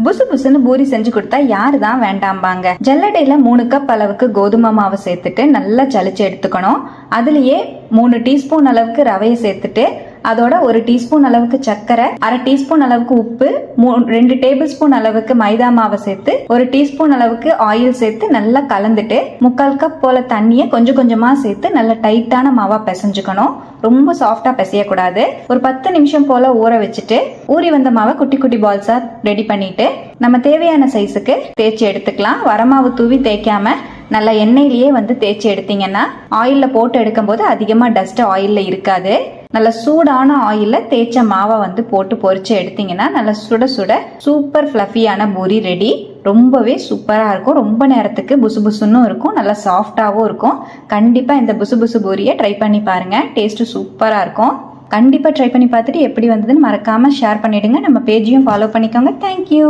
புசு புசுன்னு பூரி செஞ்சு கொடுத்தா யாரு தான் வேண்டாம்பாங்க. ஜல்லடையில 3 கப் அளவுக்கு கோதுமை மாவை சேர்த்துட்டு நல்லா சலிச்சு எடுத்துக்கணும். அதுலயே 3 டீஸ்பூன் அளவுக்கு ரவையை சேர்த்துட்டு அதோட 1 டீஸ்பூன் அளவுக்கு சர்க்கரை, 1/2 டீஸ்பூன் அளவுக்கு உப்பு, 2 டேபிள் ஸ்பூன் அளவுக்கு மைதா மாவை சேர்த்து 1 டீஸ்பூன் அளவுக்கு ஆயில் சேர்த்து நல்லா கலந்துட்டு 3/4 கப் போல தண்ணியை கொஞ்சம் கொஞ்சமா சேர்த்து நல்லா டைட்டான மாவா பிசைஞ்சுக்கணும். ரொம்ப சாஃப்டா பிசையக்கூடாது. ஒரு 10 நிமிஷம் போல ஊற வச்சுட்டு ஊறி வந்த மாவை குட்டி குட்டி பால்ஸா ரெடி பண்ணிட்டு நம்ம தேவையான சைஸுக்கு தேய்ச்சி எடுத்துக்கலாம். வரமாவு தூவி தேய்க்காம நல்லா எண்ணெயிலேயே தேய்ச்சி எடுத்தீங்கன்னா ஆயில்ல போட்டு எடுக்கும் போது அதிகமா டஸ்ட் ஆயில்ல இருக்காது. நல்ல சூடான ஆயில்ல தேய்ச்ச மாவை போட்டு பொரிச்சு எடுத்தீங்கன்னா நல்ல சுட சுட சூப்பர் ஃபிளஃபியான பூரி ரெடி. ரொம்பவே சூப்பரா இருக்கும். ரொம்ப நேரத்துக்கு புசு புசுன்னு இருக்கும். நல்லா சாஃப்டாவும் இருக்கும். கண்டிப்பா இந்த புசு புசு பூரியை ட்ரை பண்ணி பாருங்க. டேஸ்ட் சூப்பரா இருக்கும். கண்டிப்பா ட்ரை பண்ணி பார்த்துட்டு எப்படி வந்ததுன்னு மறக்காம ஷேர் பண்ணிடுங்க. நம்ம பேஜையும் ஃபாலோ பண்ணிக்கோங்க. தேங்க்யூ.